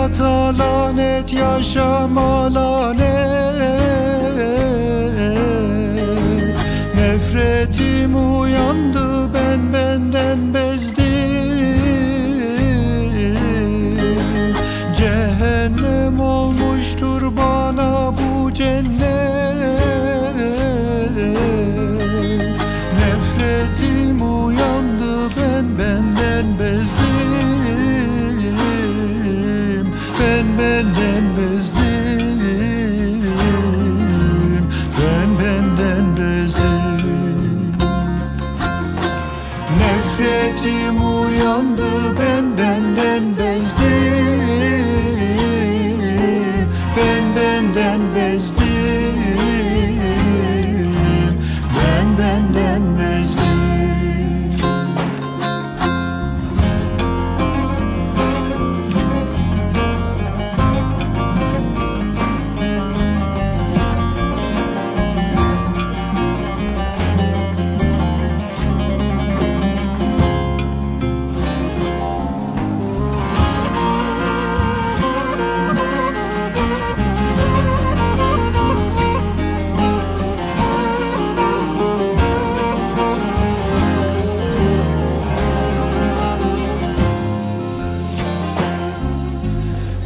hayata lanet, yaşama lanet. Nefretim uyandı, ben benden bezdim. Cehennem olmuştur bana bu cennet. Nefretim uyandı, ben benden bezdim. Ben benden bezdim. Ben benden bezdim. Nefretim uyandı, ben benden bezdim. Ben benden bezdim. Ben benden bezdim.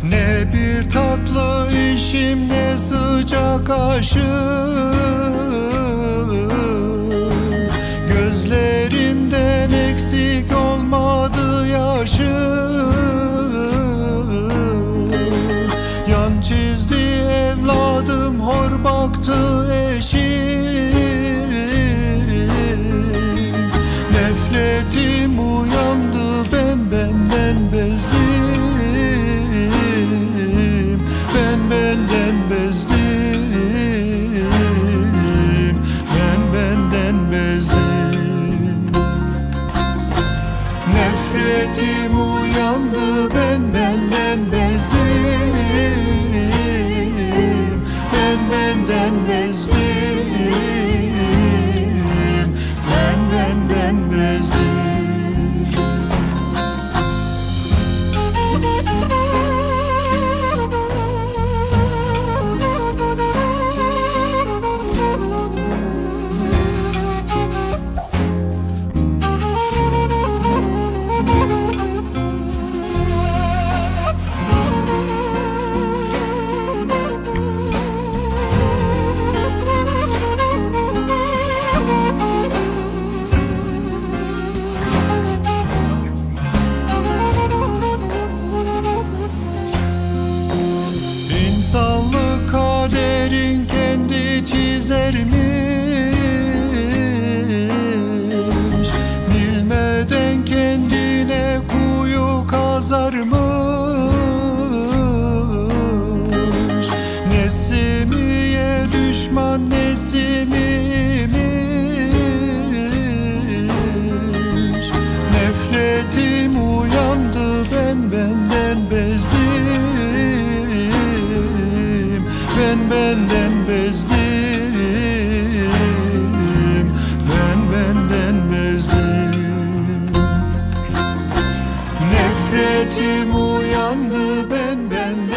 Ne bir tatlı işim, ne sıcak aşım. Gözlerimden eksik olmadı yaşım. Yan çizdi evladım, hor baktı eşim. Nefretim uyandı, ben benden bezdim. Ben benden bezdim. Ben benden bezdim. Nefretim uyandı, ben benden bezdim. Ben benden bezdim. Ben benden bezdim. İnsanlık kaderin kendi çizermiş. Bilmeden kendine kuyu kazarmış. Nesimiye düşman Nesimiymiş. Nefretim uyandı, ben benden bezdim. Ben benden bezdim. Ben benden bezdim. Nefretim uyandı, ben benden